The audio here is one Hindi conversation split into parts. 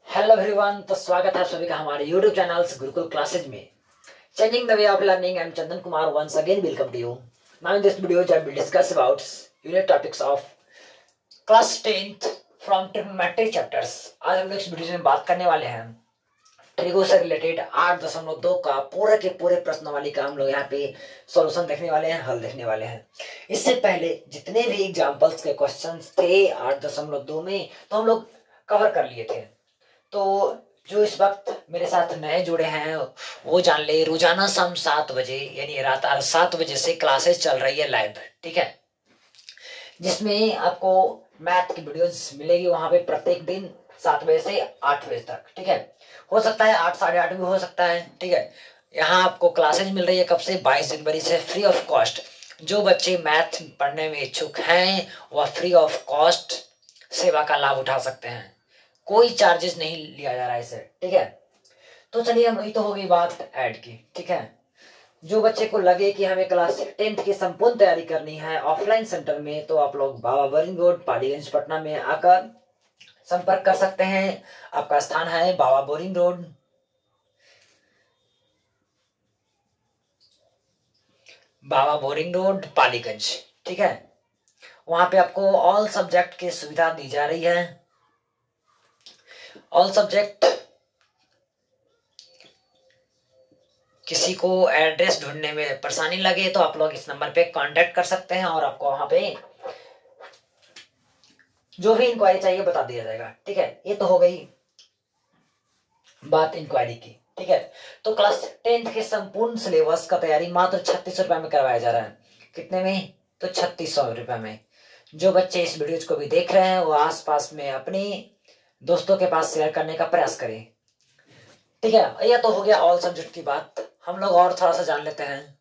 हेलो एवरीवन, तो स्वागत है सभी का हमारे यूट्यूब चैनल गुरुकुल क्लासेज में। Changing the way of learning. I am Chandan Kumar. Once again welcome to you. Now in this video I will discuss about unit topics of class 10th from trigonometry chapters। आज हम लोग इस वीडियो में बात करने वाले हैं ट्रिगो से रिलेटेड 8.2 का पूरे के पूरे प्रश्नावली का हम लोग यहाँ पे सॉल्यूशन देखने वाले हैं, हल देखने वाले हैं। इससे पहले जितने भी एग्जाम्पल्स के क्वेश्चंस थे 8.2 में तो हम लोग कवर कर लिए थे। तो जो इस वक्त मेरे साथ नए जुड़े हैं वो जान ले, रोजाना शाम 7 बजे यानी रात 7 बजे से क्लासेस चल रही है लाइव, ठीक है, जिसमें आपको मैथ की वीडियोस मिलेगी वहां पे प्रत्येक दिन 7 बजे से 8 बजे तक, ठीक है। हो सकता है 8 साढ़े 8 भी हो सकता है, ठीक है। यहाँ आपको क्लासेज मिल रही है कब से? 22 जनवरी से फ्री ऑफ कॉस्ट। जो बच्चे मैथ पढ़ने में इच्छुक हैं वह फ्री ऑफ कॉस्ट सेवा का लाभ उठा सकते हैं, कोई चार्जेस नहीं लिया जा रहा है इसे, ठीक है। तो चलिए, हम ये तो हो गई बात ऐड की, ठीक है। जो बच्चे को लगे कि हमें क्लास 10th की संपूर्ण तैयारी करनी है ऑफलाइन सेंटर में, तो आप लोग बाबा बोरिंग रोड पालीगंज पटना में आकर संपर्क कर सकते हैं। आपका स्थान है बाबा बोरिंग रोड, पालीगंज, ठीक है। वहां पे आपको ऑल सब्जेक्ट की सुविधा दी जा रही है। ऑल सब्जेक्ट, किसी को एड्रेस ढूंढने में परेशानी लगे तो आप लोग इस नंबर पे कांटेक्ट कर सकते हैं और आपको वहां पे जो भी इंक्वायरी चाहिए बता दिया जाएगा, ठीक है। ये तो हो गई बात इंक्वायरी की, ठीक है। तो क्लास 10th के संपूर्ण सिलेबस का तैयारी मात्र 3600 रुपए में करवाया जा रहा है। कितने में? तो 3600 रुपए में। जो बच्चे इस वीडियो को भी देख रहे हैं वो आसपास में अपने दोस्तों के पास शेयर करने का प्रयास करें, ठीक है। यह तो हो गया ऑल सब्जेक्ट की बात। हम लोग और थोड़ा सा जान लेते हैं।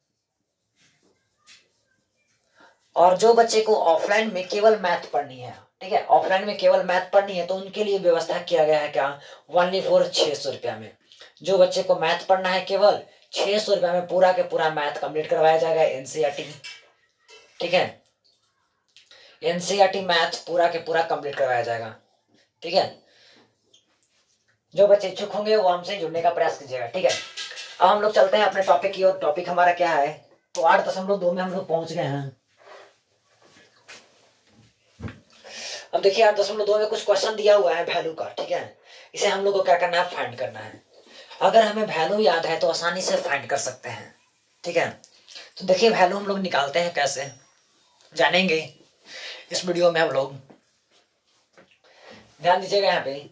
और जो बच्चे को ऑफलाइन में केवल मैथ पढ़नी है, ठीक है, ऑफलाइन में केवल मैथ पढ़नी है, तो उनके लिए व्यवस्था किया गया है क्या? ओनली फॉर 600 रुपया में। जो बच्चे को मैथ पढ़ना है केवल 600 रुपया में पूरा के पूरा मैथ कंप्लीट करवाया जाएगा। एनसीईआरटी, ठीक है, एनसीईआरटी मैथ पूरा के पूरा कंप्लीट करवाया जाएगा, ठीक है। जो बच्चे इच्छुक होंगे वो हमसे जुड़ने का प्रयास कीजिएगा, ठीक है। अब हम लोग चलते हैं अपने टॉपिक की ओर। टॉपिक हमारा क्या है? तो 8.2 में हम लोग पहुंच गए हैं। अब देखिए 8.2 में कुछ क्वेश्चन दिया हुआ है वैल्यू का, ठीक है। इसे हम लोग को क्या करना है? फाइंड करना है। अगर हमें वैल्यू याद है तो आसानी से फाइंड कर सकते हैं, ठीक है। तो देखिए वैल्यू हम लोग निकालते हैं कैसे, जानेंगे इस वीडियो में हम लोग। ध्यान दीजिएगा यहाँ पे।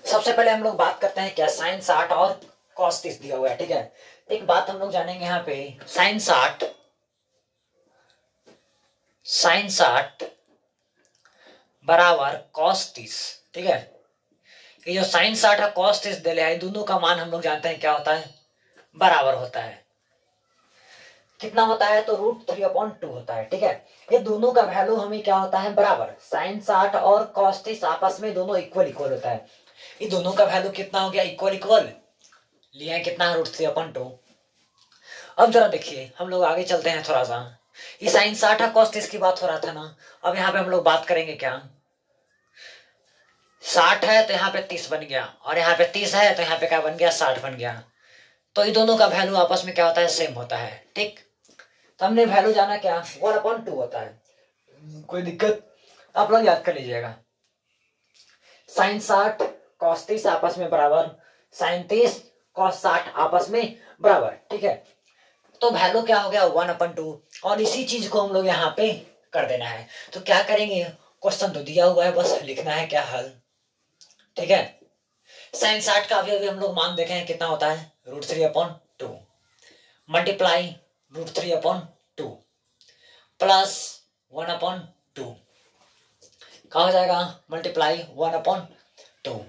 सबसे पहले हम लोग बात करते हैं क्या? साइन 60 और कॉस 30 दिया हुआ है, ठीक है। एक बात हम लोग जानेंगे यहाँ पे, साइन 60 बराबर कॉस 30, ठीक है। ये जो साइन 60 और कॉस 30 दे है, दोनों का मान हम लोग जानते हैं क्या होता है? बराबर होता है। कितना होता है? तो √3/2 होता है, ठीक है। ये दोनों का वैल्यू हमें क्या होता है? बराबर। साइन 60 और कॉस 30 आपस में दोनों इक्वल होता है। ये दोनों का वैल्यू कितना हो गया? इक्वल लिया है कितना? √3/2। अब जरा देखिए, हम लोग आगे चलते हैं थोड़ा सा। ये साइन 60 और कॉस 30 की बात हो रहा था ना। अब यहाँ पे हम लोग बात करेंगे क्या? 60 है तो यहाँ पे 30 बन गया, और यहाँ पे 30 है तो यहाँ पे क्या बन गया? 60 बन गया। तो ये दोनों का वैल्यू आपस में क्या होता है? सेम होता है, ठीक। तो हमने वैल्यू जाना क्या? 1/2 होता है। कोई दिक्कत? आप लोग याद कर लीजिएगा। साइन 60 कॉस 30 आपस में बराबर, साइन 30 कॉस 60 आपस में बराबर, ठीक है। तो वैल्यू क्या हो गया? 1/2। और इसी चीज को हम लोग यहाँ पे कर देना है। तो क्या करेंगे? क्वेश्चन तो दिया हुआ है, बस लिखना है क्या? हल, ठीक है। साइन 60 का अभी हम लोग मान देखें कितना होता है? √3/2 मल्टीप्लाई √3/2 प्लस 1/2 क्या हो जाएगा? मल्टीप्लाई 1/2।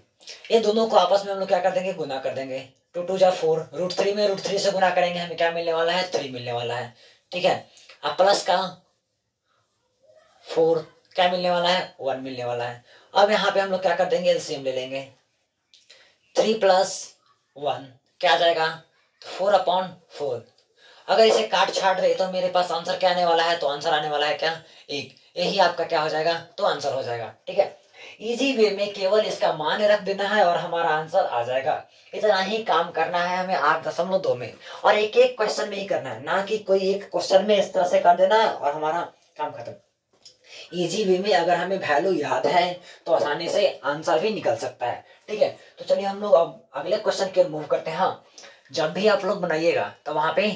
ये दोनों को आपस में हम लोग क्या कर देंगे? गुना कर देंगे। 2 2 जा 4, √3 में √3 से गुना करेंगे, हमें क्या मिलने वाला है? 3 मिलने वाला है, ठीक है। अब प्लस का 4 क्या मिलने वाला है? 1 मिलने वाला है। अब यहाँ पे हम लोग क्या कर देंगे? एलसीएम ले लेंगे। 3 + 1 क्या आ जाएगा? 4/4। अगर इसे काट छाट दे तो मेरे पास आंसर क्या आने वाला है, तो आंसर आने वाला है क्या, 1। यही आपका क्या हो जाएगा, तो आंसर हो जाएगा। ठीक है, इजी वे में केवल इसका मान रख देना है और हमारा आंसर आ जाएगा। इतना ही काम करना है हमें 8.2 में, और एक एक क्वेश्चन में ही करना है, ना कि कोई एक क्वेश्चन में इस तरह से कर देना है और हमारा काम खत्म। इजी वे में अगर हमें वैल्यू याद है तो आसानी से आंसर भी निकल सकता है। ठीक है, तो चलिए हम लोग अब अगले क्वेश्चन की ओर मूव करते हैं। हाँ, जब भी आप लोग बनाइएगा तो वहां पे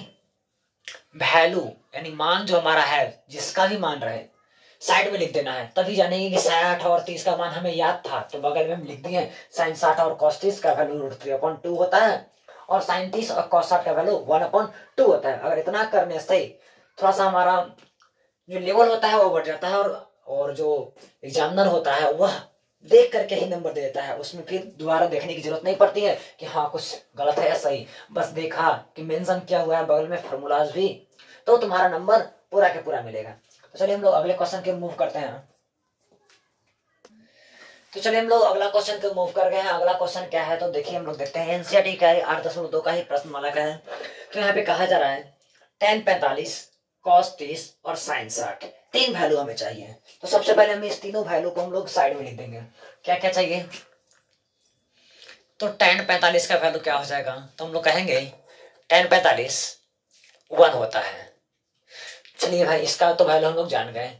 वैल्यू यानी मान जो हमारा है, जिसका भी मान रहे, साइड में लिख देना है, तभी जानेंगे कि 60 और 30 का मान हमें याद था, तो बगल में हम लिख दिए sin 60 और cos 30 का वैल्यू √3/2 होता है, और sin 30 और cos 60 का वैल्यू 1/2 होता है। अगर इतना करने से थोड़ा सा हमारा जो लेवल होता है वो बढ़ जाता है, और जो एग्जामिनर होता है वह देख करके ही नंबर दे देता है, उसमें फिर दोबारा देखने की जरूरत नहीं पड़ती है कि हाँ कुछ गलत है या सही, बस देखा कि मेंशन किया हुआ है बगल में फॉर्मूलाज भी, तो तुम्हारा नंबर पूरा के पूरा मिलेगा। तो चलिए हम लोग अगले क्वेश्चन के मूव करते हैं। तो चलिए हम लोग अगला क्वेश्चन के मूव कर गए हैं। अगला क्वेश्चन क्या है, तो देखिए हम लोग देखते हैं, एनसीईआरटी का है 8.2 का ही प्रश्न माला का है। तो यहाँ पे कहा जा रहा है tan 45, cos 30 और sin 60, 3 वैल्यू हमें चाहिए। तो सबसे पहले हम इस तीनों वैल्यू को हम लोग साइड में लिख देंगे। क्या क्या चाहिए, तो tan 45 का वैल्यू क्या हो जाएगा, तो हम लोग कहेंगे tan 45 1 होता है। चलिए भाई, इसका तो वैल्यू हम लोग जान गए।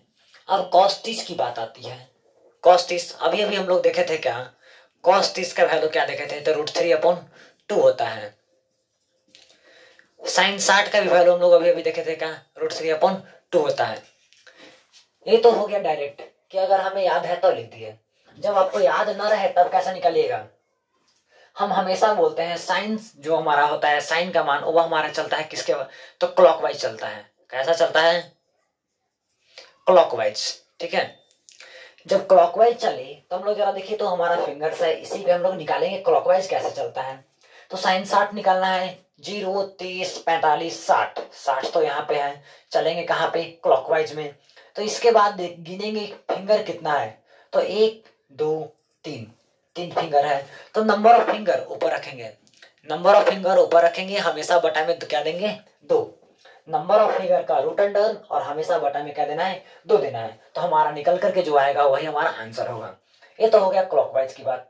अब cos 30 की बात आती है। cos 30 अभी अभी हम लोग देखे थे क्या, cos 30 का वैल्यू क्या देखे थे, तो √3/2 होता है। sin 60 का भी वैल्यू हम लोग अभी अभी देखे थे क्या, √3/2 होता है। ये तो हो गया डायरेक्ट कि अगर हमें याद है तो लिख दिए। जब आपको याद ना रहे तब कैसा निकालिएगा, हम हमेशा बोलते हैं साइन जो हमारा होता है, साइन का मान वो हमारा चलता है किसके, तो क्लॉकवाइज चलता है। कैसा चलता है, क्लॉकवाइज। ठीक है, जब क्लॉकवाइज चले तो हम लोग जरा देखिए, तो हमारा फिंगर्स है, इसी पे हम लोग निकालेंगे क्लॉकवाइज कैसे चलता है। तो साइन 60 निकालना है, 0, 30, 45, 60, 60 तो यहाँ पे है, चलेंगे कहाँ पे, क्लॉकवाइज में। तो इसके बाद गिनेंगे फिंगर कितना है, तो 1, 2, 3, 3 फिंगर है, तो नंबर ऑफ फिंगर ऊपर रखेंगे। नंबर ऑफ फिंगर ऊपर रखेंगे, हमेशा बटा में क्या देंगे, 2। नंबर ऑफ फिगर का रूट अंडर, और हमेशा बटा में क्या देना है, 2 देना है। तो हमारा निकल करके जो आएगा वही हमारा आंसर होगा। ये तो हो गया क्लॉकवाइज की बात।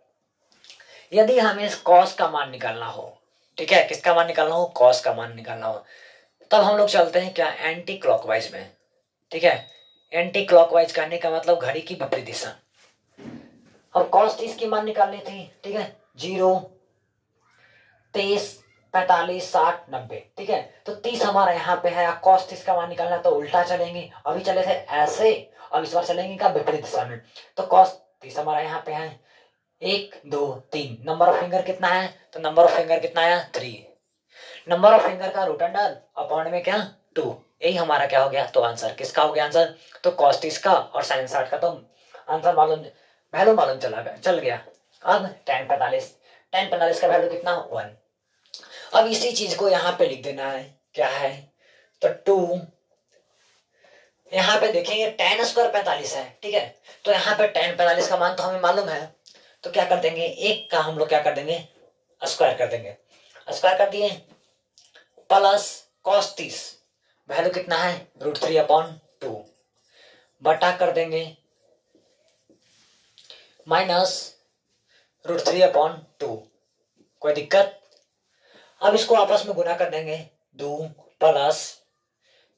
यदि हमें कॉस का मान निकालना हो, ठीक है, किसका मान निकालना हो, कॉस का मान निकालना हो, तब हम लोग चलते हैं क्या, एंटी क्लॉकवाइज में। ठीक है, एंटी क्लॉकवाइज करने का मतलब घड़ी की विपरीत दिशा। अब कॉस 30 की मान निकालनी थी, ठीक है, 0, 23, 45, 60, 90। ठीक है, तो 30 हमारा यहाँ पे है, कॉस 30 का मान निकालना तो उल्टा चलेंगे, अभी चले थे ऐसे, अब इस बार चलेंगे क्या, विपरीत दिशा में। तो कॉस 30 हमारा यहाँ पे है, 1, 2, 3। नंबर ऑफ फिंगर कितना है, तो नंबर ऑफ फिंगर कितना है, 3। नंबर ऑफ फिंगर का रूट अंडर अपॉन में क्या, 2। यही हमारा क्या हो गया, तो आंसर किसका हो गया आंसर, तो कॉस 30 का और साइन 60 का, तो आंसर मालूम, वैल्यू मालूम चल गया। अब tan 45 का वैल्यू कितना, 1। अब इसी चीज को यहाँ पे लिख देना है, क्या है, तो 2। यहाँ पे देखेंगे tan स्क्वायर 45 है, ठीक है, तो यहाँ पे tan 45 का मान तो हमें मालूम है, तो क्या कर देंगे, एक का हम लोग क्या कर देंगे, स्क्वायर कर देंगे। स्क्वायर कर दिए, प्लस cos 30 वैल्यू कितना है, √3/2, बटा कर देंगे माइनस √3/2। कोई दिक्कत, अब इसको आपस में गुना कर देंगे, 2 प्लस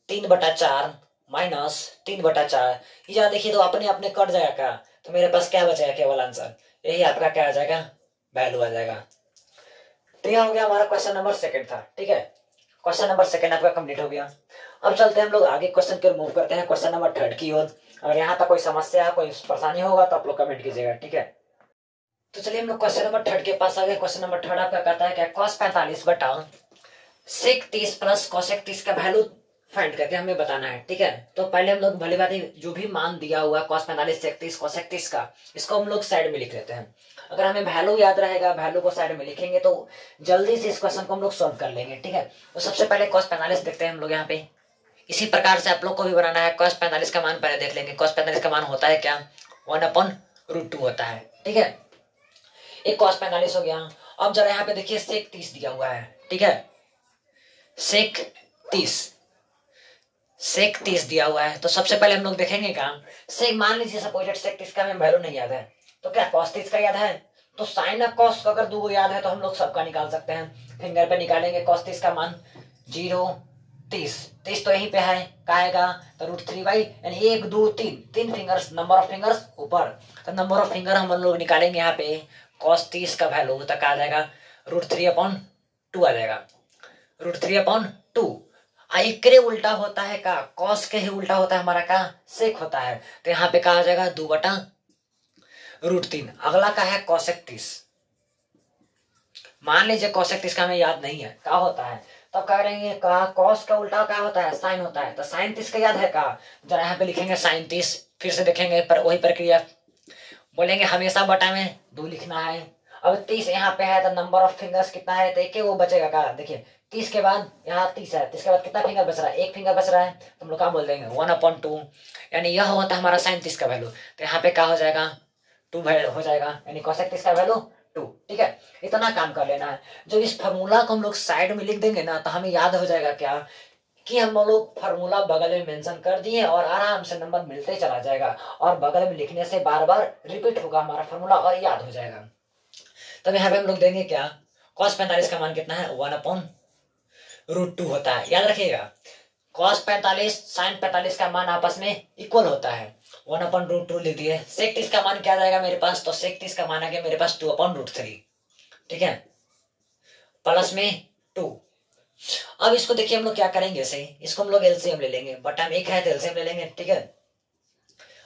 3/4 माइनस 3/4। यहाँ देखिए तो अपने अपने कट जाएगा, तो मेरे पास क्या बचेगा, केवल आंसर, यही आपका क्या आ जाएगा, वैल्यू आ जाएगा। तो यह हो गया हमारा क्वेश्चन नंबर 2 था। ठीक है, क्वेश्चन नंबर 2 आपका कंप्लीट हो गया। अब चलते हैं हम लोग आगे क्वेश्चन की ओर मूव करते हैं, क्वेश्चन नंबर 3 की ओर। अगर यहाँ तक कोई समस्या कोई परेशानी होगा तो आप लोग कमेंट कीजिएगा। ठीक है, तो चलिए हम लोग क्वेश्चन नंबर 3 के पास आ गए। क्वेश्चन नंबर 3 आपका कहता है क्या, cos 45 बटा sec 30 प्लस cosec 30 का वैल्यू फाइंड करके हमें बताना है। ठीक है, तो पहले हम लोग भली बात जो भी मान दिया हुआ cos 45 sec 30 cosec 30 का, इसको हम लोग साइड में लिख लेते हैं। अगर हमें वैल्यू याद रहेगा, वैल्यू को साइड में लिखेंगे तो जल्दी से इस क्वेश्चन को हम लोग सॉल्व कर लेंगे। ठीक है, तो सबसे पहले cos 45 देखते हैं हम लोग यहाँ पे। इसी प्रकार से आप लोग को भी बनाना है। cos 45 का मान पहले देख लेंगे। cos 45 का मान होता है क्या, 1/√2 होता है। ठीक है, एक cos 45 हो गया। अब जरा यहाँ पे देखिए sec 30 दिया हुआ है। ठीक है, सेक 30, सेक 30 दिया हुआ है। तो सबसे पहले हम लोग देखेंगे काम सेक, मान लीजिए सपोजेड सेक 30 का हमें वैल्यू नहीं याद है, तो क्या cos 30 का याद है, तो साइन ऑफ कॉस का अगर दो याद है तो हम लोग सबका निकाल सकते हैं। फिंगर पे निकालेंगे cos 30 का मान 0 30, 30 तो यहीं पे है, क्या आएगा, तो √3 यानी 1 2 3, 3 फिंगर्स, नंबर ऑफ फिंगर्स ऊपर, तो नंबर ऑफ फिंगर हम लोग निकालेंगे यहाँ पे cos 30 का वैल्यू तक आ जाएगा √3/2 आ जाएगा, √3/2। एकरे उल्टा होता है का, कॉस के ही उल्टा होता है हमारा का, सेक होता है, तो यहाँ पे कहा जाएगा 2/√3। अगला का है cosec 30, मान लीजिए cosec 30 का हमें याद नहीं है क्या होता है, तो कह रहे हैं का कॉस का उल्टा क्या होता है, साइन होता है, तो साइन 30 का याद है का, जरा यहाँ पे लिखेंगे साइन 30, फिर से देखेंगे पर वही प्रक्रिया, बोलेंगे हमेशा बटा में 2 लिखना है। अब 30 यहाँ पे है तो नंबर ऑफ फिंगर्स कितना है, तो एक वो बचेगा का, देखिए 30 के बाद यहाँ 30 है, 30 के बाद कितना फिंगर बच रहा है, एक फिंगर बच रहा है, तो हम लोग क्या बोल देंगे 1/2, यानी यह होता है हमारा साइन 30 का वैल्यू, तो यहाँ पे क्या हो जाएगा 2 हो जाएगा, यानी cosec 30 का वैल्यू 2। ठीक है, इतना काम कर लेना है। जब इस फार्मूला को हम लोग साइड में लिख देंगे ना, तो हमें याद हो जाएगा क्या कि हम लोग फार्मूला बगल में मेंशन कर दिए और आराम से नंबर मिलते चला जाएगा, और बगल में लिखने से बार बार रिपीट होगा हमारा फार्मूला और याद हो जाएगा। तब यहाँ पे हम लोग देंगे क्या, cos 45 का मान कितना है 1/√2 होता है, याद रखिएगा cos 45 sin 45 का मान आपस में इक्वल होता है, 1/√2 लिख दिए। sec 30 का मान क्या जाएगा मेरे पास, तो sec 30 का मान आ गया मेरे पास 2/√3, ठीक है, प्लस में 2। अब इसको देखिए हम लोग क्या करेंगे, ऐसे इसको हम लोग एलसीएम ले लेंगे, बटा में 1 है तो एलसीएम ले लेंगे, ठीक है।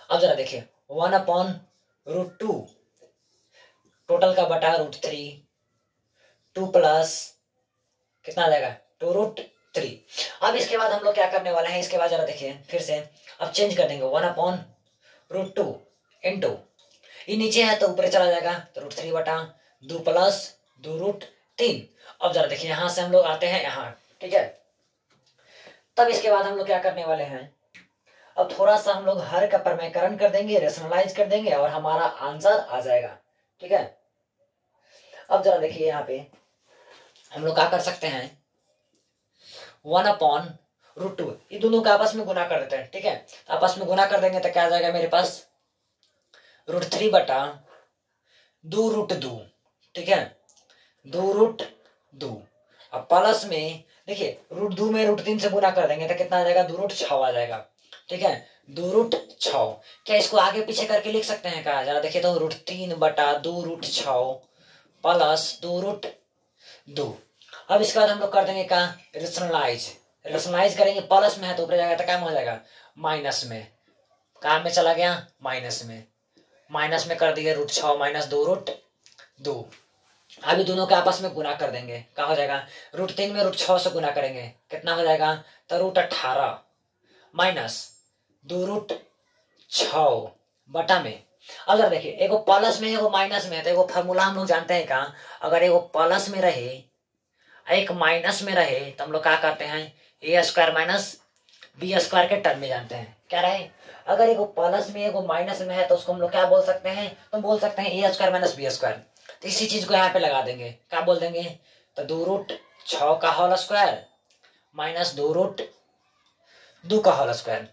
अब जरा देखिए 1/√2 टोटल का बटा √3, 2 प्लस कितना आ जाएगा 2√3। अब इसके बाद हम लोग क्या करने वाले हैं, इसके बाद जरा देखिए फिर से अब चेंज कर देंगे 1/√2 इंटू, ये नीचे है तो ऊपर चला जाएगा, तो √3/2 प्लस 2√3। अब जरा देखिए यहां से हम लोग आते हैं यहाँ, ठीक है। तब इसके बाद हम लोग क्या करने वाले हैं, अब थोड़ा सा हम लोग हर का प्रमेयकरण कर देंगे, रेशनलाइज कर देंगे और हमारा आंसर आ जाएगा, ठीक है। अब जरा देखिए यहाँ पे हम लोग क्या कर सकते हैं, 1/√2 ये दोनों का आपस में गुना कर देते हैं, ठीक है। आपस में गुना कर देंगे तो क्या आ जाएगा मेरे पास √3/2√2, ठीक है, 2√2। अब प्लस में देखिए √2 में √3 से गुना कर देंगे तो कितना आ जाएगा 2√6 आ जाएगा, ठीक है, 2√6। क्या इसको आगे पीछे करके लिख सकते हैं क्या, जरा देखिए तो √3/2√6 प्लस 2√2। अब इसके बाद हम लोग कर देंगे क्या, रेशनलाइज करेंगे, प्लस में है तो ऊपर जाएगा तो क्या हो जाएगा माइनस में, काम में चला गया माइनस में कर दिए √6 माइनस 2√2। अभी दोनों के आपस में गुना कर देंगे, क्या हो जाएगा √3 में √6 से गुना करेंगे कितना हो जाएगा, तो √18 माइनस 2√6 बटा में। अगर देखिए एगो प्लस में एगो माइनस में है तो एगो फार्मूला हम लोग जानते हैं का, अगर एगो प्लस में रहे एक माइनस में रहे तो हम लोग क्या करते हैं a² माइनस b² के टर्म में जानते हैं, क्या रहे, अगर एगो प्लस में एगो माइनस में है तो उसको हम लोग क्या बोल सकते हैं, तो बोल सकते हैं a² माइनस b²। तो इसी चीज को यहाँ पे लगा देंगे, क्या बोल देंगे, तो 2√6 का होल स्क्वायर माइनस 2√2 का होल स्क्वायर।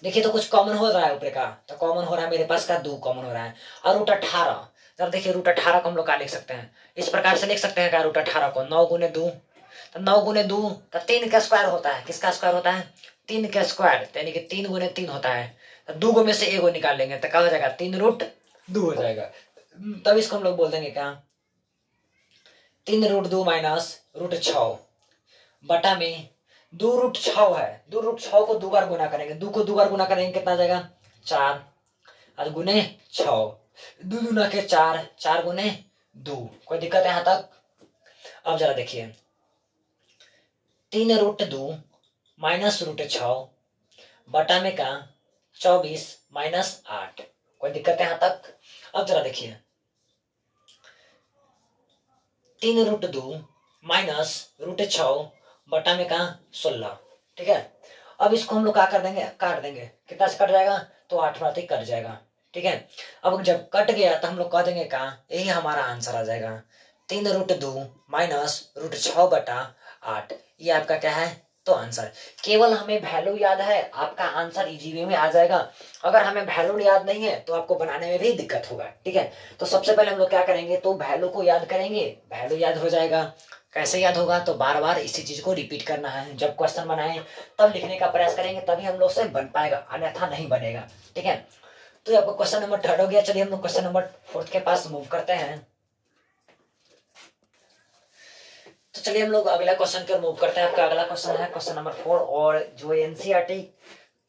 देखिए तो कुछ कॉमन हो रहा है ऊपर का, तो कॉमन हो रहा है मेरे पास का 2 कॉमन हो रहा है, और √18। जब देखिए √18 को हम लोग क्या लिख सकते हैं, इस प्रकार से लिख सकते हैं क्या, √18 को 9 गुने 2, तो 9 गुने 2 तो 3 का स्क्वायर होता है, किसका स्क्वायर होता है 3 का स्क्वायर, यानी कि 3 गुने 3 होता है, तो 2 गो में से एगो निकाल लेंगे तो क्या हो जाएगा 3√2 हो जाएगा। तब इसको हम लोग बोल देंगे क्या 3√2 माइनस √6 बटा में 2√6 है, 2√6 को 2 बार गुना करेंगे, 2 को 2 बार गुना करेंगे कितना आ जाएगा 4 और गुने 6, 2 गुना के 4, 4 गुने 2। कोई दिक्कत है यहाँ तक। अब जरा देखिए 3√2 माइनस √6 बटा में का 24 माइनस 8। कोई दिक्कत है यहाँ तक। अब जरा देखिए 3√2 माइनस √6 बटा में का 16, ठीक है। अब इसको हम लोग क्या कर देंगे, काट देंगे, कितना से कट जाएगा तो 8 बार कट जाएगा, ठीक है। अब जब कट गया तो हम लोग कह देंगे का यही हमारा आंसर आ जाएगा 3√2 माइनस √6 बटा 8। ये आपका क्या है तो आंसर। केवल हमें वैल्यू याद है, आपका आंसर इजी वे में आ जाएगा। अगर हमें वैल्यू याद नहीं है तो आपको बनाने में भी दिक्कत होगा, ठीक है। तो सबसे पहले हम लोग क्या करेंगे, तो वैल्यू को याद करेंगे, वैल्यू याद हो जाएगा। कैसे याद होगा, तो बार बार इसी चीज को रिपीट करना है। जब क्वेश्चन बनाए तब लिखने का प्रयास करेंगे, तभी हम लोग से बन पाएगा, अन्यथा नहीं बनेगा, ठीक है। तो ये आपको क्वेश्चन नंबर 3 हो गया। चलिए हम लोग क्वेश्चन नंबर 4 के पास मूव करते हैं। तो चलिए हम लोग अगला क्वेश्चन की ओर मूव करते हैं। आपका अगला क्वेश्चन है क्वेश्चन नंबर 4, और जो एनसीईआरटी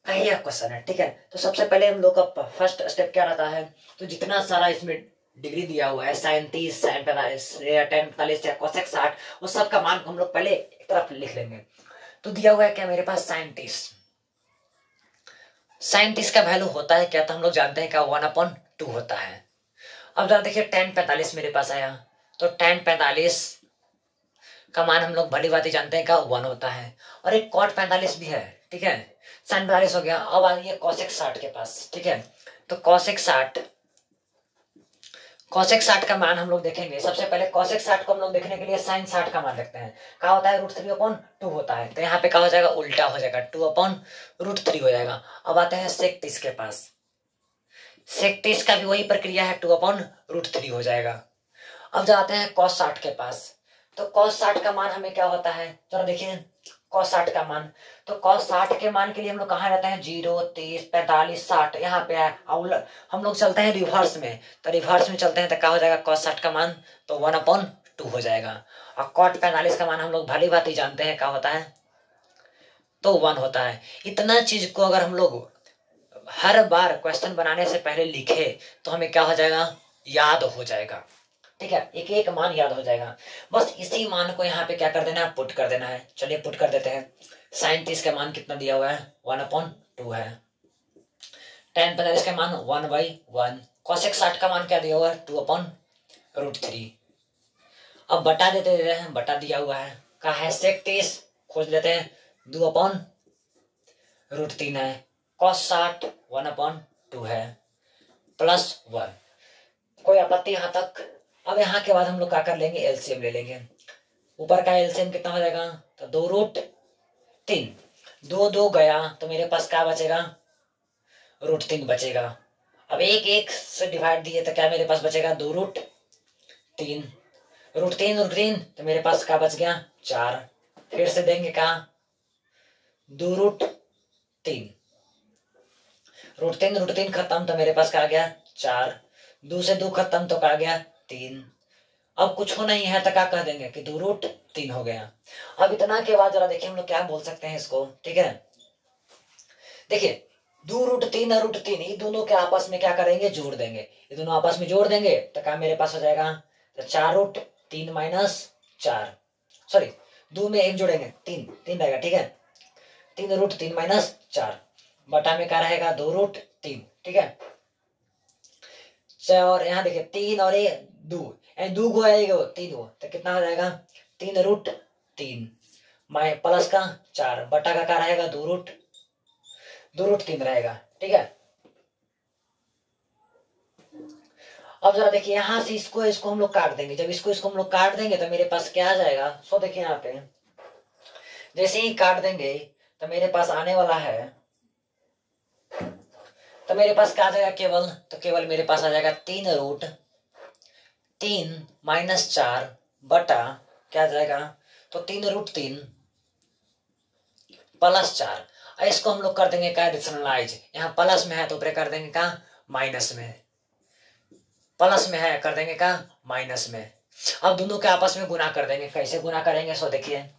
का ही क्वेश्चन है, ठीक है। तो सबसे पहले हम लोग का फर्स्ट स्टेप क्या रहता है, तो जितना सारा इसमें डिग्री दिया हुआ है, 37, sin 45, tan 45 या कोसेक 60, उस सब का मान को हम लोग पहले एक तरफ लिख लेंगे। तो दिया हुआ है क्या मेरे पास, sin 30। sin 30 का वैल्यू होता है क्या, तो हम लोग जानते हैं क्या 1/2 होता है। अब जरा देखिए tan 45 मेरे पास आया, तो tan 45 का मान हम लोग भली बात ही जानते हैं क्या 1 होता है। और एक cot 45 भी है, ठीक है। sin 45 हो गया। अब आइए cosec 60 के पास, ठीक है। तो cosec 60 का मान हम लोग देखेंगे। सबसे पहले cosec 60 को हम लोग देखने के लिए sin 60 का मान देखते हैं। क्या होता है, √3/2 होता है। तो यहाँ पे क्या हो जाएगा, उल्टा हो जाएगा, 2/√3 हो जाएगा। अब आते हैं sec 30 के पास। sec 30 का भी वही प्रक्रिया है, 2/√3 हो जाएगा। अब जाते हैं cos 60 के पास। तो cos 60 का मान हमें क्या होता है, जरा देखिए cos 60 का मान। तो cos 60 के मान के लिए हम लोग कहाँ रहते हैं, 0, 30, 45, 60 यहाँ पे है। हम लोग चलते हैं रिवर्स में, तो रिवर्स में चलते हैं तो क्या हो जाएगा, cos 60 का मान तो 1/2 हो जाएगा। और cot 45 का मान हम लोग भली बात ही जानते हैं क्या होता है, तो 1 होता है। इतना चीज को अगर हम लोग हर बार क्वेश्चन बनाने से पहले लिखे तो हमें क्या हो जाएगा, याद हो जाएगा, ठीक है। एक एक मान याद हो जाएगा। बस इसी मान को यहाँ पे क्या कर देना है, पुट कर देना है। चलिए पुट कर देते हैं। sin 30 का मान कितना दिया हुआ है, 1/2 है। tan 45 का मान 1/1। cosec 60 का मान क्या दिया हुआ है, 2/√3। अब बटा देते हैं, बटा दिया हुआ है। कहा है sec 30 खोज लेते हैं, 2/√3 है। cos 60 1/2 है, +1। कोई आपत्ति यहाँ तक। अब यहाँ के बाद हम लोग क्या कर लेंगे, एलसीएम ले लेंगे। ऊपर का एलसीएम कितना हो जाएगा, तो 2√3। 2 गया तो मेरे पास क्या बचेगा, √3 बचेगा। अब एक एक से डिवाइड दिए तो क्या मेरे पास बचेगा, 2√3। √3 तो मेरे पास क्या बच गया, 4। फिर से देंगे क्या, 2√3। √3 खत्म तो मेरे पास क्या आ गया, 4। 2 से 2 खत्म तो क्या आ गया, 3। अब कुछ हो नहीं है तो क्या कह देंगे कि 2√3 हो गया। अब इतना के बाद जरा देखिए हम लोग क्या बोल सकते हैं इसको, ठीक है। देखिए 2√3 और √3 ये दोनों के आपस में क्या करेंगे, जोड़ देंगे। ये दोनों आपस में जोड़ देंगे तो क्या मेरे पास हो जाएगा, तो 4√3 - 4, सॉरी 2 में 1 जोड़ेंगे, 3 रहेगा, ठीक है। 3√3 - 4 बटा में क्या रहेगा, 2√3, ठीक है। और यहाँ देखिए 3 और 2, 2 गो है 3 गो, तो कितना हो जाएगा, 3√3 प्लस का 4 बटा का क्या रहेगा, 2√3 रहेगा, ठीक है। अब जरा देखिए यहां से इसको हम लोग काट देंगे। जब इसको हम लोग काट देंगे तो मेरे पास क्या आ जाएगा, सो देखिए यहाँ पे जैसे ही काट देंगे तो मेरे पास आने वाला है, तो मेरे पास क्या आ जाएगा, केवल मेरे पास आ जाएगा 3√3 - 4 बटा क्या आ जाएगा, तो 3√3 + 4। इसको हम लोग कर देंगे क्या, रेशनलाइज। यहाँ प्लस में है तो ऊपर कर देंगे क्या, माइनस में। प्लस में है कर देंगे क्या, माइनस में। अब दोनों के आपस में गुना कर देंगे। कैसे गुना करेंगे, सो देखिए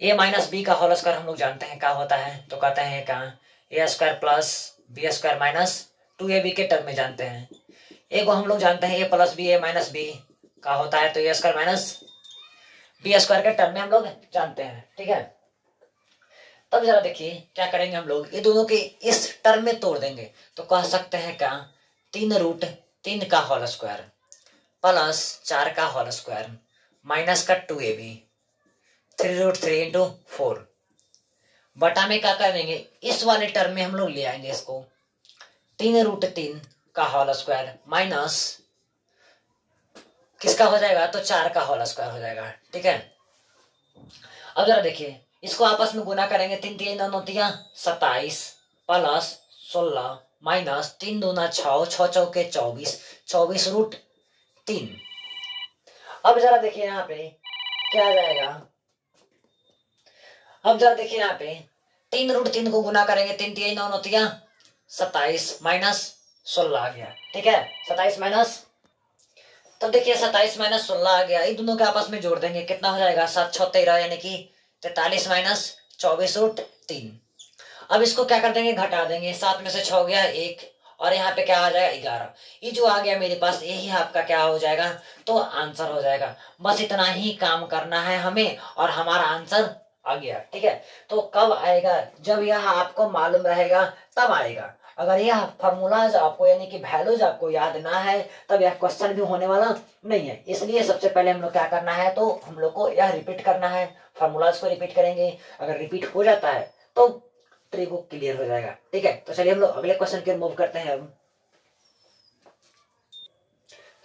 a - b का होल स्क्वायर हम लोग जानते हैं क्या होता है, तो कहते हैं क्या, a² + b² - 2ab के टर्म में जानते हैं। a को हम लोग जानते हैं a + b a - b का होता है, तो a² - b² के टर्म में हम लोग जानते हैं, ठीक है। तब जरा देखिए क्या करेंगे हम लोग, ये दोनों के इस टर्म में तोड़ देंगे तो कह सकते हैं क्या, 3√3 का होल स्क्वायर + 4 का होल स्क्वायर माइनस का 2ab 3√3 × 4 बटा में क्या करेंगे, इस वाले टर्म में हम लोग ले आएंगे इसको, 3√3 का होल स्क्वायर माइनस किसका हो जाएगा, तो 4 का होल स्क्वायर हो जाएगा, ठीक है। अब जरा देखिए, इसको आपस में गुना करेंगे, 3 3 9 9 27 प्लस 16 माइनस 3 दूना 6 6 चौके 24 24 रूट 3। अब जरा देखिए यहाँ पे क्या आ जाएगा। अब जरा देखिए यहाँ पे 3 रूट 3 को गुना करेंगे, 3 3 9 9 27 माइनस 16 आ गया। ठीक है, 27 माइनस, तो देखिए 27 माइनस 16 आ गया। इन दोनों के आपस में जोड़ देंगे, कितना हो जाएगा 7 6 13 यानी कि 43 माइनस 24 रूट 3। अब इसको क्या कर देंगे, घटा देंगे, 7 में से 6 गया 1 और यहाँ पे क्या आ जाएगा 11। ये जो आ गया मेरे पास, यही आपका क्या हो जाएगा, तो आंसर हो जाएगा। बस इतना ही काम करना है हमें और हमारा आंसर आ गया। ठीक है, तो कब आएगा, जब यह आपको मालूम रहेगा तब आएगा। अगर यह फॉर्मूलाज आपको यानी कि वैल्यूज आपको याद ना है तब यह क्वेश्चन भी होने वाला नहीं है। इसलिए सबसे पहले हम लोग क्या करना है, तो हम लोग को यह रिपीट करना है, फॉर्मूलाज को रिपीट करेंगे। अगर रिपीट हो जाता है तो ट्री बुक क्लियर हो जाएगा। ठीक है, तो चलिए हम लोग अगले क्वेश्चन की ओर मूव करते हैं अब।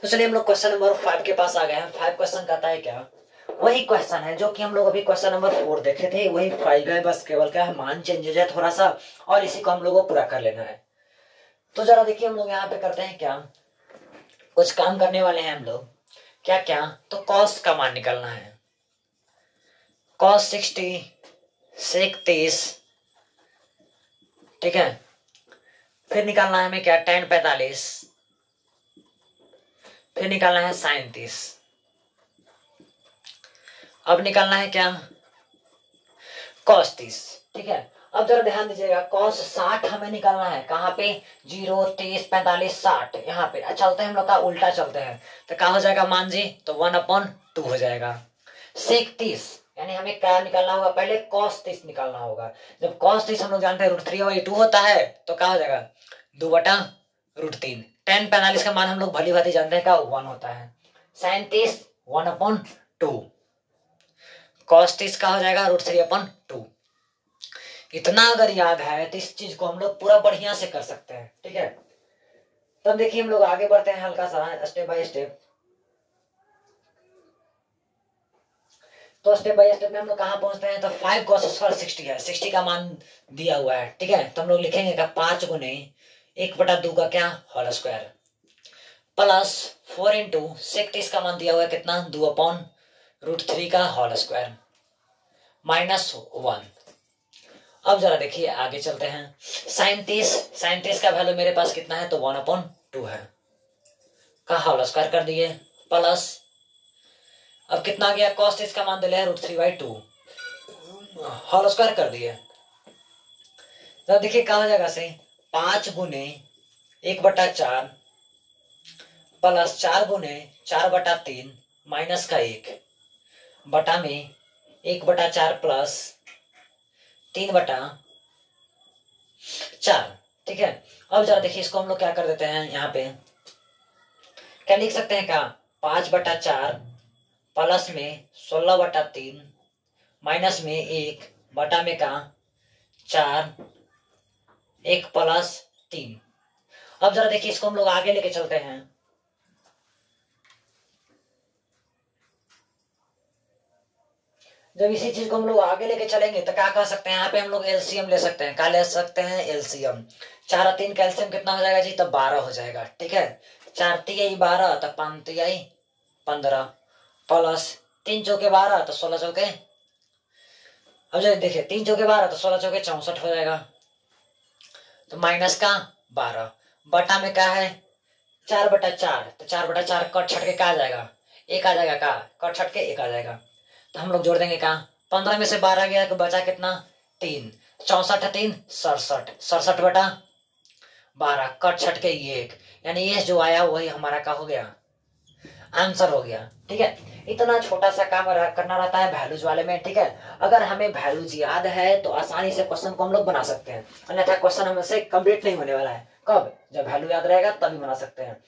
तो चलिए हम लोग क्वेश्चन नंबर 5 के पास आ गए हैं। 5 क्वेश्चन कहता है क्या, वही क्वेश्चन है जो कि हम लोग अभी क्वेश्चन नंबर 4 देखे थे, वही 5 है, बस केवल क्या है मान चेंजेज है थोड़ा सा, और इसी को हम लोग को पूरा कर लेना है। तो जरा देखिए हम लोग यहाँ पे करते हैं क्या, कुछ काम करने वाले हैं हम लोग। क्या क्या, तो कॉस का मान निकालना है। कॉस 60 सेक 30, ठीक है। फिर निकालना है हमें क्या, tan 45, फिर निकालना है sin 30। अब निकालना है क्या, cos 30। ठीक है, अब जरा ध्यान दीजिएगा, cos 60 हमें निकालना है। कहाँ पे, 0 30 45 60, यहाँ पे चलते हैं हम लोग का उल्टा चलते हैं, तो क्या हो जाएगा मान जी, तो 1/2 हो जाएगा। sec 30 यानी हमें क्या निकालना होगा, पहले cos 30 निकालना होगा। जब cos 30 हम लोग जानते हैं √3/2 होता है, तो क्या हो जाएगा 2/√3। tan 45 का मान हम लोग भली भांति जानते हैं क्या, 1 होता है। sin 30 1/2, cos 30 का हो जाएगा √3/2। इतना अगर याद है तो इस चीज को हम लोग पूरा बढ़िया से कर सकते हैं। ठीक है, तब देखिए हम लोग आगे बढ़ते हैं हल्का सा स्टेप बाय स्टेप। तो स्टेप बाय स्टेप में हम लोग कहाँ पहुंचते हैं, तो 5 cos स्क्वायर 60 है, 60 का मान दिया हुआ है। ठीक है, तो हम लोग लिखेंगे का 5 गुने 1/2 का क्या, whole square, plus 4 into sec 30 का मान दिया हुआ है कितना, 2/√3 का होल स्क्वायर, माइनस 1। अब जरा देखिए आगे चलते हैं। sin 30 का वैल्यू मेरे पास कितना है, तो 1/2 है, का होल स्क्वायर कर दिए, प्लस अब कितना गया, cos 30 का मान दिया है √3/2, होल स्क्वायर कर दिए। तो देखिए क्या हो जाएगा से, 5 गुने 1/4 प्लस 4 गुने 4/3 माइनस का 1 बटा में 1/4 प्लस 3/4। ठीक है, अब जरा देखिए इसको हम लोग क्या कर देते हैं, यहाँ पे क्या लिख सकते हैं क्या, 5/4 प्लस में 16/3 माइनस में 1 बटा में का 4 1 प्लस 3। अब जरा देखिए इसको हम लोग आगे लेके चलते हैं। जब इसी चीज को हम लोग आगे लेके चलेंगे तो क्या कर सकते हैं, यहाँ पे हम लोग एलसीएम ले सकते हैं। क्या ले सकते हैं, एलसीएम। 4 और 3 का एलसीएम कितना हो जाएगा जी, तो 12 हो जाएगा। ठीक है, 4 तिहाई 12 तो 5 तिहाई 15 प्लस 3 चौके 12 तो 16 चौके, अब जब देखिए 3 चौके 12 तो 16 चौके 64 हो जाएगा, तो माइनस का 12 बटा में क्या है 4/4, तो 4/4 कट छट के क्या आ जाएगा, 1 आ जाएगा, का कट छट के 1 आ जाएगा। तो हम लोग जोड़ देंगे कहा, 15 में से 12 गया तो बचा कितना 3, 64 3 67, 67/12 कट छट के ये 1, यानी ये जो आया वही हमारा का हो गया, आंसर हो गया। ठीक है, इतना छोटा सा काम करना रहता है वैल्यूज वाले में। ठीक है, अगर हमें वैल्यूज याद है तो आसानी से क्वेश्चन को हम लोग बना सकते हैं, अन्यथा क्वेश्चन हमसे कंप्लीट नहीं होने वाला है। कब, जब वैल्यू याद रहेगा तभी बना सकते हैं।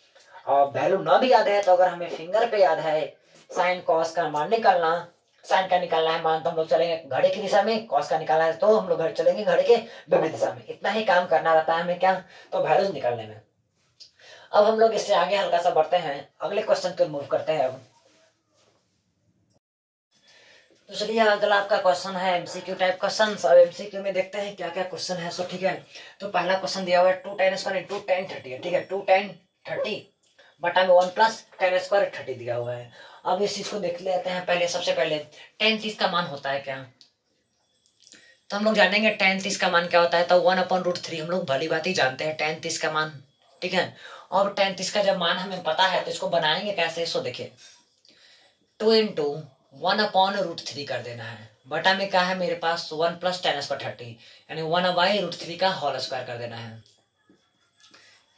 और वैल्यू ना भी याद है तो अगर हमें फिंगर पे याद है साइन कॉस का मान निकालना, साइन का निकालना है मान तो हम लोग चलेंगे घड़ी की दिशा में, कॉस का निकालना है तो हम लोग चलेंगे घड़ी के विपरीत दिशा में। इतना ही काम करना रहता है हमें क्या, तो वैल्यूज निकालने में। अब हम लोग इससे आगे हल्का सा बढ़ते हैं, अगले क्वेश्चन को मूव करते हैं। अब तो चलिए अगला आपका क्वेश्चन है एमसीक्यू टाइप क्वेश्चन। अब एमसीक्यू में देखते हैं क्या क्या क्वेश्चन है। सो ठीक है, तो पहला क्वेश्चन दिया हुआ है 2tan² इंटू tan 30 है। ठीक है, 2tan 30 बटा में 1 प्लस tan² 30 दिया हुआ है। अब इस चीज को देख लेते हैं पहले। सबसे पहले tan 30 का मान होता है क्या, तो हम लोग जानेंगे tan 30 का मान क्या होता है। तो 1/√3 हम लोग भली बात ही जानते हैं tan 30 का मान। ठीक है, और tan 30 का जब मान हमें पता है तो इसको बनाएंगे कैसे। सो देखिए 2 इंटू 1/√3 कर देना है, बटा में क्या है मेरे पास 1 प्लस tan² 30 यानी 1/√3 का होल स्क्वायर कर देना है।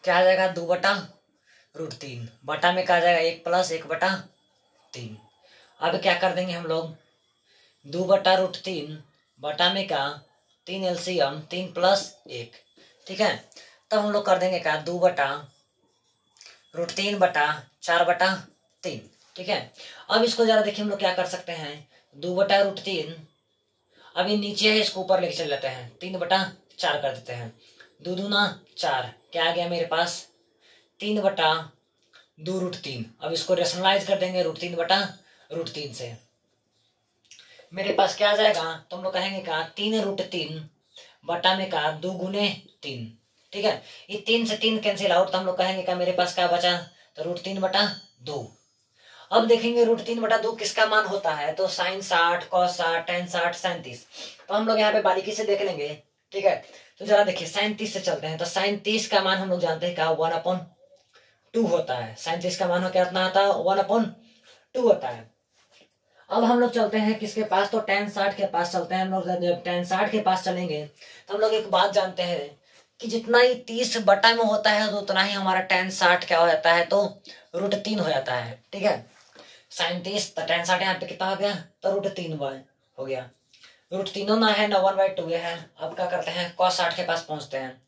क्या आ जाएगा 2/√3 बटा में क्या आ जाएगा 1 प्लस 1/3। अब क्या कर देंगे हम लोग 2/√3 बटा में क्या 3 LCM 3 प्लस 1। ठीक है, तब हम लोग कर देंगे क्या 2/√3 बटा 4/3। ठीक है, अब इसको जरा देखिए हम लोग क्या कर सकते हैं 2/√3 अभी नीचे है, इसको ऊपर लेके चल जाते हैं 3/4 कर देते हैं। 2 दूना 4, क्या आ गया मेरे पास 3/2√3। अब इसको रेशनलाइज कर देंगे √3/√3 से मेरे पास क्या आ जाएगा, तो हम लोग कहेंगे क्या 3√3 बटा में का 2 गुने 3। ठीक है, ये 3 से 3 कैंसिल आउट, तो हम लोग कहेंगे क्या मेरे पास क्या बचा, तो √3/2। अब देखेंगे √3/2 किसका मान होता है, तो sin 60 cos 60 tan 60 sin 30। तो हम लोग यहाँ पे बारीकी से देख लेंगे। ठीक है, तो जरा देखिए sin 30 से चलते हैं। तो sin 30 का मान हम लोग जानते हैं क्या 1/2 होता है। sin 30 का मान हो क्या इतना आता है 1/2 होता है। अब हम लोग चलते हैं किसके पास, तो tan 60 के पास चलते हैं हम लोग। जब tan 60 के पास चलेंगे तो हम लोग एक बात जानते हैं कि जितना ही 30 बटा में होता है तो उतना ही हमारा tan 60 क्या हो जाता है, तो √3 हो जाता है। ठीक है, sin 30 तो tan 60 यहाँ पे कितना हो गया, तो √3 हो गया। √3 ना है ना 1/2 है। अब क्या करते हैं cos 60 के पास पहुंचते हैं।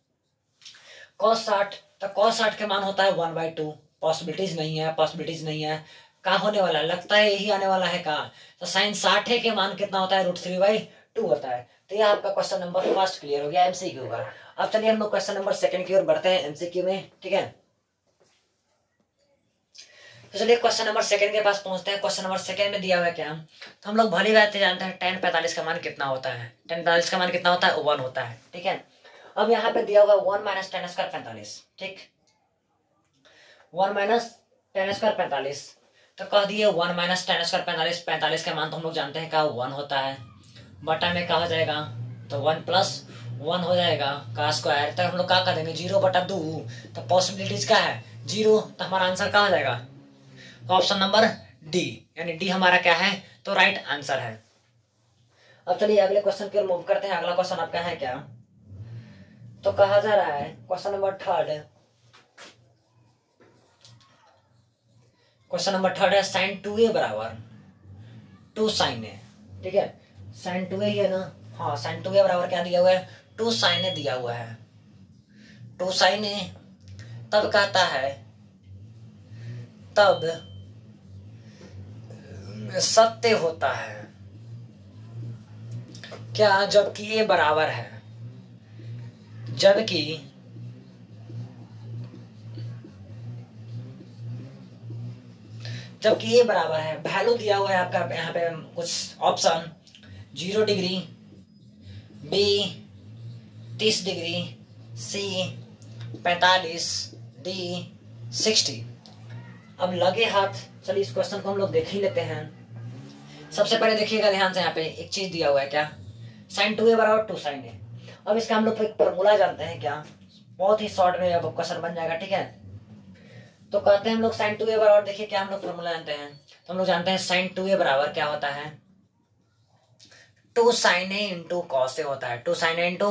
cos 60 तो cos 60 के मान होता है 1/2। पॉसिबिलिटीज नहीं है, पॉसिबिलिटीज नहीं है। क्या होने वाला है, लगता है यही आने वाला है। का तो sin 60 के मान कितना होता है √3/2 होता है। तो यह आपका क्वेश्चन नंबर फर्स्ट क्लियर हो गया एमसीक्यू का। अब चलिए हम लोग क्वेश्चन नंबर सेकंड की ओर बढ़ते हैं एमसीक्यू में। ठीक है, तो चलिए क्वेश्चन नंबर सेकंड के पास पहुंचते हैं। क्वेश्चन नंबर सेकंड में दिया हुआ है क्या, तो हम लोग भली बात जानते हैं tan 45 का मान कितना होता है। tan 45 का मान कितना होता है 1 होता है। ठीक है, अब यहाँ पे दिया हुआ है 1 माइनस tan² 45। ठीक, 1 माइनस tan² 45 तो कह दिए 1 माइनस tan² 45। 45 का मान तो हम लोग जानते हैं क्या 1 होता है। बटा में क्या हो जाएगा, तो 1 प्लस 1 हो जाएगा का स्क्वायर। तब हम लोग क्या कर देंगे 0/2। तो पॉसिबिलिटीज क्या है 0, तो हमारा आंसर क्या हो जाएगा, ऑप्शन नंबर डी, यानी डी हमारा क्या है, तो राइट आंसर है। अब चलिए अगले क्वेश्चन की ओर मूव करते हैं। अगला क्वेश्चन आपका है क्या, तो कहा जा रहा है question number third. Question number third है sin 2a बराबर 2 sin a। ठीक है, sin 2a ही है ना, हाँ sin 2a बराबर क्या दिया हुआ है 2 sin a दिया हुआ है। 2 sin a तब कहता है, तब सत्य होता है क्या, जबकि ये बराबर है, जबकि ये बराबर है। वैल्यू दिया हुआ है आपका यहाँ पे कुछ ऑप्शन 0 डिग्री, बी 30 डिग्री, सी 45, डी 60। अब लगे हाथ, चलिए इस क्वेश्चन को हम लोग देख ही लेते हैं। सबसे पहले देखिएगा ध्यान से, यहाँ पे एक चीज दिया हुआ है क्या sin 2a बराबर 2 sin a। अब इसका हम लोग एक फॉर्मूला जानते हैं क्या, बहुत ही शॉर्ट में अब क्वेश्चन बन जाएगा। ठीक है, तो कहते हैं हम लोग sin 2a बराबर, देखिए क्या हम लोग फॉर्मूला जानते हैं, तो हम लोग जानते हैं sin 2a बराबर क्या होता है 2 sin a into cos a होता है। 2 sin a into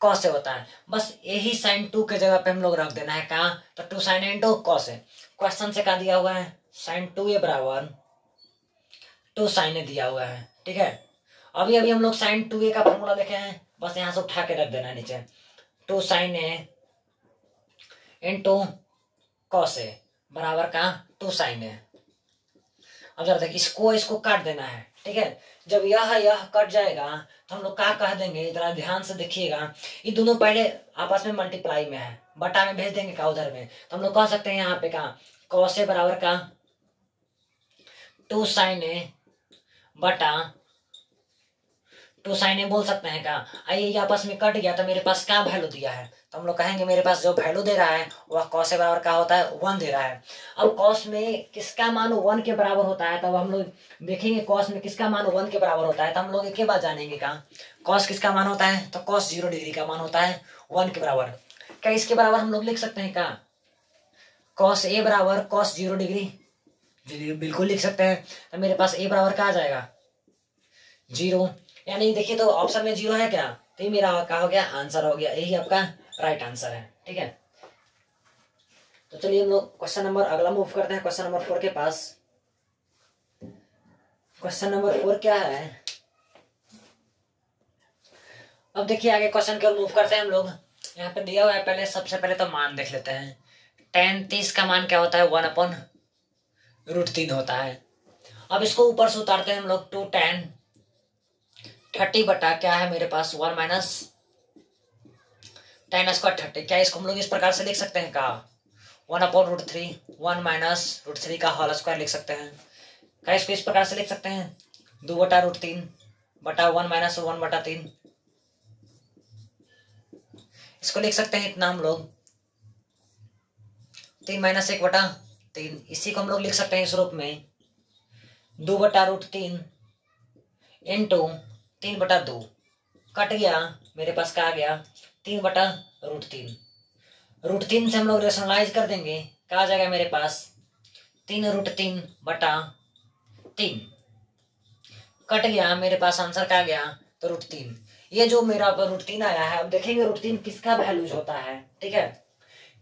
cos a होता है। बस यही sin 2 के जगह पे हम लोग रख देना है कहाँ, तो 2 sin a into cos a। Question से क्या दिया हुआ है sin 2a बराबर 2 sin a दिया हुआ है। ठीक है, अभी अभी हम लोग sin 2a का फॉर्मूला देखे हैं, बस यहाँ से उठा के रख देना है नीचे। 2 sin a into cos a बराबर का 2 sin a। अब जरा देखिए इसको काट देना है। ठीक है, जब यह कट जाएगा तो हम लोग क्या कह देंगे, जरा ध्यान से देखिएगा, ये दोनों पहले आपस में मल्टीप्लाई में है, बटा में भेज देंगे का उधर में, तो हम लोग कह सकते हैं यहाँ पे का cos a बराबर का 2 sin a बटा 2 sin a बोल सकते हैं क्या। आइए ये आपस में कट गया तो मेरे पास क्या वैल्यू दिया है, तो हम लोग कहेंगे मेरे पास जो वैल्यू दे रहा है वह कॉस के बराबर क्या होता है 1 दे रहा है। अब कॉस में किसका मान 1 के बराबर होता है, तब हम लोग देखेंगे कॉस में किसका मान 1 के बराबर होता है, तो हम लोग एक ही बात जानेंगे कहाँ कॉस किसका मान होता है, तो कॉस 0 डिग्री का मान होता है 1 के बराबर। क्या इसके बराबर हम लोग लिख सकते हैं क्या, कॉस ए बराबर कॉस 0 डिग्री, बिल्कुल लिख सकते हैं। तो मेरे पास ए बराबर क्या आ जाएगा 0, यानी देखिए तो ऑप्शन में 0 है क्या, तो ये मेरा क्या हो गया आंसर हो गया, यही आपका राइट आंसर है। ठीक है, तो चलिए हम लोग क्वेश्चन नंबर अगला मूव करते हैं, क्वेश्चन नंबर 4 के पास। क्वेश्चन नंबर 4 क्या है, अब देखिए आगे क्वेश्चन की ओर मूव करते हैं हम लोग। यहाँ पे दिया हुआ है, पहले सबसे पहले तो मान देख लेते हैं। tan 30 का मान क्या होता है 1/√3 होता है। अब इसको ऊपर से उतारते हैं हम लोग, 2 tan 30 बटा क्या है मेरे पास 1 माइनस tan स्क्वायर 30। क्या इसको हम लोग इस प्रकार से लिख सकते हैं का 1/√3 1 माइनस √3 का होल स्क्वायर लिख सकते हैं। क्या इसको इस प्रकार से लिख सकते हैं 2/√3 बटा 1 माइनस 1/3। इसको लिख सकते हैं इतना हम लोग 3 माइनस 1/3। इसी को हम लोग लिख सकते हैं इस रूप में 2/√3 इंटू 3/2। कट गया मेरे पास क्या आ गया 3/√3। √3 से हम लोग रेशनलाइज कर देंगे, क्या आ जाएगा मेरे पास 3√3/3। कट गया मेरे पास आंसर क्या आ गया तो √3। ये जो मेरा √3 आया है, अब देखेंगे √3 किसका वैल्यूज होता है। ठीक है,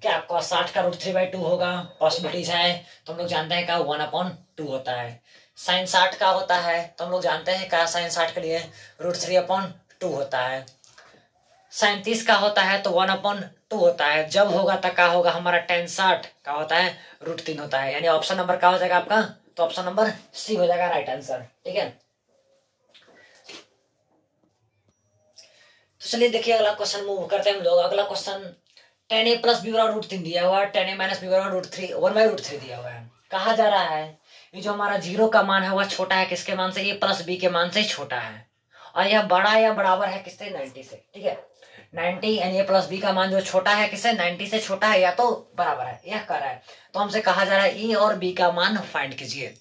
क्या आपका 60 का √3/2 होगा, पॉसिबिलिटीज है, तो हम लोग जानते हैं क्या 1/2 होता है। साइन 60 का होता है, तो हम लोग जानते हैं क्या साइन 60 के लिए √3/2 होता है। साइन 30 का होता है तो 1/2 होता है। जब होगा तब क्या होगा हमारा tan 60 का होता है √3 होता है, यानी ऑप्शन नंबर क्या हो जाएगा आपका, तो ऑप्शन नंबर सी हो जाएगा राइट आंसर। ठीक है, तो चलिए देखिए अगला क्वेश्चन मूव करते हैं हम लोग। अगला question tan a plus B बराबर √3 दिया हुआ है, tan a माइनस बी बराबर √1/√3 दिया हुआ है। कहा जा रहा है ये जो हमारा 0 का मान है वह छोटा है किसके मान से, a प्लस बी के मान से ही छोटा है, और यह बड़ा या बराबर है किससे 90 से। ठीक है, 90 यानी a प्लस बी का मान जो छोटा है किससे 90 से छोटा है या तो बराबर है, यह कह रहा है। तो हमसे कहा जा रहा है a और b का मान फाइंड कीजिए।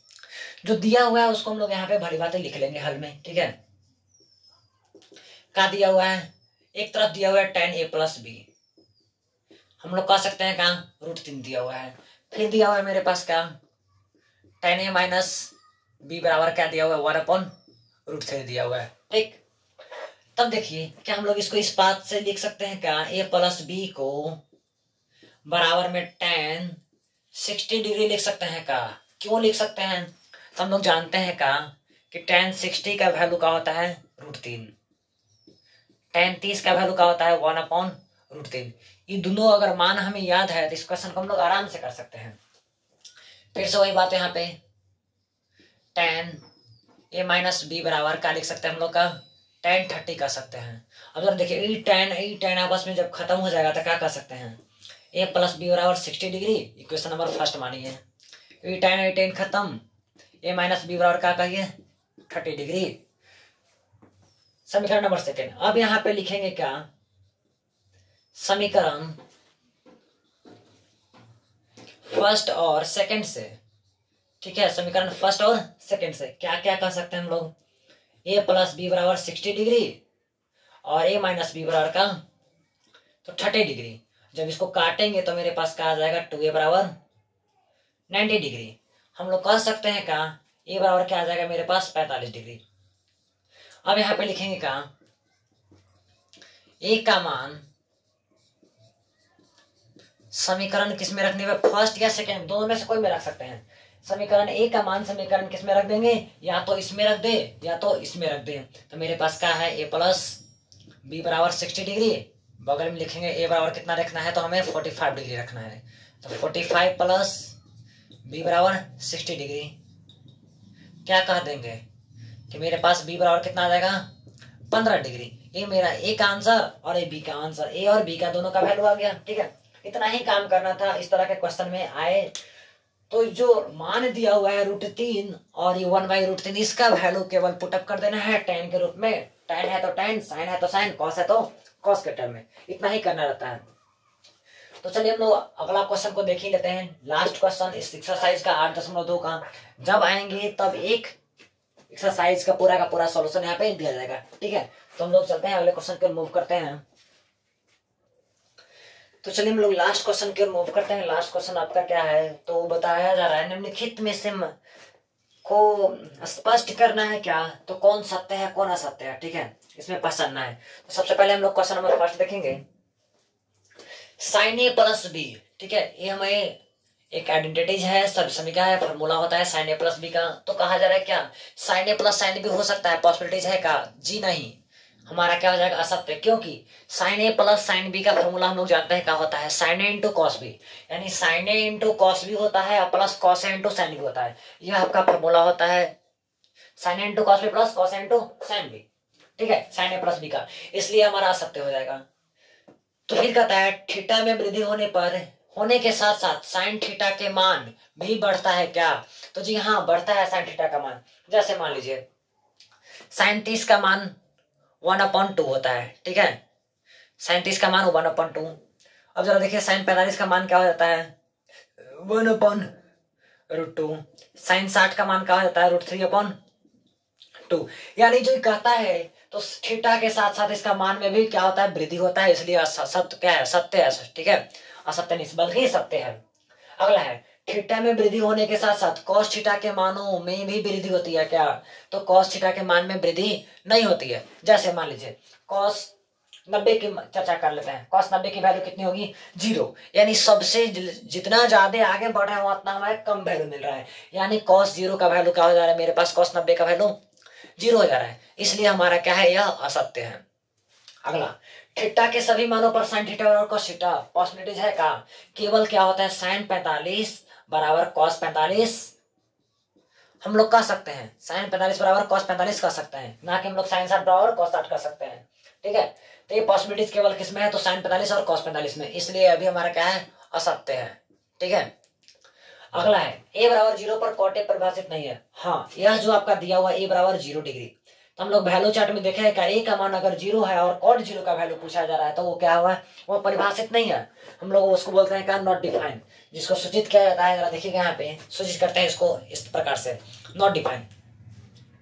जो दिया हुआ है उसको हम लोग यहाँ पे भली बातें लिख लेंगे हल में। ठीक है, क्या दिया हुआ है, एक तरफ दिया हुआ है tan a प्लस बी, हम लोग कह सकते हैं कहाँ √3 दिया हुआ है। फिर दिया हुआ है मेरे पास क्या tan a माइनस बी बराबर क्या दिया हुआ है 1/√3 दिया हुआ है। ठीक, तब देखिए क्या हम लोग इसको इस बात से लिख सकते हैं क्या a प्लस बी को बराबर में tan 60 डिग्री लिख सकते हैं का। क्यों लिख सकते हैं, तो हम लोग जानते हैं का कि tan 60 का वैल्यू का होता है √3, tan 30 का वैल्यू का होता है 1/√3। ये दोनों अगर मान हमें याद है तो इस क्वेश्चन को हम लोग आराम से कर सकते हैं। फिर से वही बात यहाँ पे tan a माइनस बी बराबर क्या लिख सकते हैं हम लोग का tan 30 कर सकते हैं। अब जब देखिए ई tan आपस में जब खत्म हो जाएगा तो क्या कर सकते हैं a प्लस बी बराबर 60 डिग्री, इक्वेशन नंबर फर्स्ट मानिए। ई tan खत्म, a माइनस बी बराबर क्या कहिए 30 डिग्री, समीकरण नंबर सेकेंड। अब यहाँ पे लिखेंगे क्या समीकरण फर्स्ट और सेकंड से। ठीक है, समीकरण फर्स्ट और सेकंड से क्या क्या कर सकते हैं हम लोग, a प्लस बी बराबर 60 डिग्री और a माइनस बी बराबर का तो 30 डिग्री। जब इसको काटेंगे तो मेरे पास क्या आ जाएगा 2a बराबर 90 डिग्री। हम लोग कह सकते हैं क्या a बराबर क्या आ जाएगा मेरे पास 45 डिग्री। अब यहाँ पे लिखेंगे क्या a का मान समीकरण किस में रखने में, फर्स्ट या सेकंड दोनों में से कोई में रख सकते हैं। समीकरण a का मान समीकरण किस में रख देंगे, या तो इसमें रख दे या तो इसमें रख दे। तो मेरे पास क्या है a प्लस बी बराबर 60 डिग्री, बगल में लिखेंगे a बराबर कितना रखना है तो हमें 45 डिग्री रखना है। तो 45 प्लस बी बराबर 60 डिग्री, क्या कह देंगे कि मेरे पास b बराबर कितना आ जाएगा 15 डिग्री। ये मेरा a का आंसर और ये b का आंसर, a और b का दोनों का वैल्यू आ गया। ठीक है, इतना ही काम करना था। इस तरह के क्वेश्चन में आए तो जो मान दिया हुआ है √3 और ये 1/√3, इसका वैल्यू केवल पुटअप कर देना है tan के रूप में। tan है तो tan, sin है तो sin, cos है तो cos के टर्म में, इतना ही करना रहता है। तो चलिए हम लोग अगला क्वेश्चन को देख ही लेते हैं। लास्ट क्वेश्चन इस एक्सरसाइज का 8.2 का। जब आएंगे तब एक एक्सरसाइज का पूरा सॉल्यूशन यहाँ पे दिया जाएगा, ठीक है। तो हम लोग चलते हैं अगले क्वेश्चन की ओर मूव करते हैं। तो चलिए हम लोग लास्ट क्वेश्चन की ओर मूव करते हैं। लास्ट क्वेश्चन आपका क्या है, तो बताया जा रहा है निम्नलिखित में से को स्पष्ट करना है क्या, तो कौन सत्य है कौन असत्य है, ठीक है, इसमें पहचानना है। तो सबसे पहले हम लोग क्वेश्चन नंबर फर्स्ट देखेंगे। sin a प्लस बी, ठीक है, ये हमें एक आइडेंटिटीज है, सब समीकरण है, फॉर्मूला होता है sin a प्लस बी का। तो कहा जा रहा है क्या sin a plus sin b हो सकता है, पॉसिबिलिटीज है का, जी नहीं, हमारा क्या हो जाएगा असत्य, क्योंकि sin a plus sin b का फॉर्मूला हम लोग जानते हैं क्या होता है, sin a into cos b, यानी sin a into cos b होता है plus cos a into sin b होता है। यह आपका फॉर्मूला होता है sin a into cos b plus cos a into sin b, ठीक है, sin a प्लस b का, इसलिए हमारा असत्य हो जाएगा। तो फिर कहता है थीटा में वृद्धि होने के साथ साथ साइन थीटा के मान भी बढ़ता है क्या, तो जी हाँ बढ़ता है साइन थीटा का मान। जैसे मान लीजिए साइन 30 का मान 1/2 होता है, ठीक है, साइन 30 का मान 1/2। अब जरा देखिए साइन 45 का मान क्या हो जाता है 1/√2। साइन 60 का मान क्या हो जाता है √3/2। यानी जो कहता है तो थीटा के साथ साथ इसका मान में भी क्या होता है वृद्धि होता है, इसलिए सत्य क्या है, सत्य है, ठीक है, असत्य नहीं बल्कि सत्य है। अगला है थीटा में वृद्धि होने के साथ साथ cos थीटा के मानों में भी वृद्धि होती है क्या, तो cos थीटा के मान में वृद्धि नहीं होती है। जैसे मान लीजिए cos 90 की चर्चा कर लेते हैं। cos 90 की वैल्यू कितनी होगी 0, यानी सबसे जितना ज्यादा आगे बढ़ रहे हैं उतना हमें कम वैल्यू मिल रहा है, यानी cos 0 का वैल्यू क्या हो जा रहा है, मेरे पास cos 90 का वैल्यू 0 हो जा रहा है, इसलिए हमारा क्या है यह असत्य है। अगला थीटा के सभी मानों पर साइन थीटा और cos थीटा पॉसिबिलिटीज है का, केवल क्या होता है साइन 45 बराबर cos 45 हम लोग कह सकते हैं, साइन 45 बराबर cos 45 कह सकते हैं, ना कि हम लोग साइन 60 बराबर cos 60 कह सकते हैं, ठीक है। तो ये पॉसिबिलिटीज केवल किस में है, तो साइन 45 और cos 45 में, इसलिए अभी हमारा क्या है असत्य है, ठीक है। अगला है a बराबर 0 पर cot a परिभाषित नहीं है। हाँ, यह जो आपका दिया हुआ a बराबर 0 डिग्री, तो हम लोग वैल्यू चार्ट में देखे हैं क्या a का मान अगर 0 है और cot 0 का वैल्यू पूछा जा रहा है तो वो क्या हुआ, वो परिभाषित नहीं है, हम लोग उसको बोलते हैं क्या नॉट डिफाइन, जिसको सूचित किया जाता है। जरा देखिएगा यहाँ पे सूचित करते हैं इसको इस प्रकार से नॉट डिफाइन,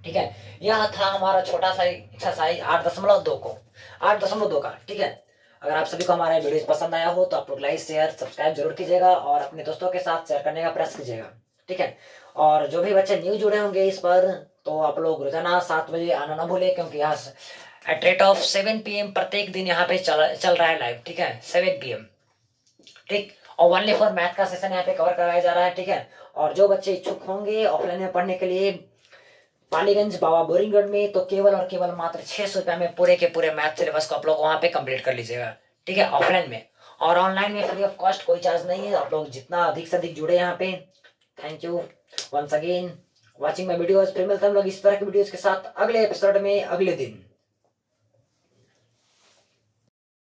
ठीक है। यह था हमारा छोटा सा एक्सरसाइज 8.2 का, ठीक है। अगर आप सभी को हमारा वीडियो पसंद आया हो तो आप लोग लाइक शेयर सब्सक्राइब जरूर कीजिएगा और अपने दोस्तों के साथ शेयर करने का प्रयास कीजिएगा, ठीक है। और जो भी बच्चे न्यू जुड़े होंगे इस पर, तो आप लोग रोजाना 7 बजे आना ना भूले, क्योंकि यहाँ एट रेट ऑफ 7 PM प्रत्येक दिन यहाँ पे चल रहा है लाइव, ठीक है, 7 PM, ठीक। और ओनली फॉर मैथ का सेशन यहाँ पे कवर कराया जा रहा है, ठीक है। और जो बच्चे इच्छुक होंगे ऑफलाइन में पढ़ने के लिए पालीगंज बाबा बोरिंगगढ़ में, तो केवल और केवल मात्र 600 रुपये में पूरे के पूरे मैथ सिलेबस को आप लोग वहां पे कंप्लीट कर लीजिएगा, ठीक है, ऑफलाइन में। और ऑनलाइन में फ्री ऑफ कॉस्ट, कोई चार्ज नहीं है। आप लोग जितना अधिक से अधिक जुड़े यहाँ पे, thank you once again watching my videos. फिर मिलते हैं हम लोग इस तरह के वीडियोज के साथ अगले एपिसोड में अगले दिन।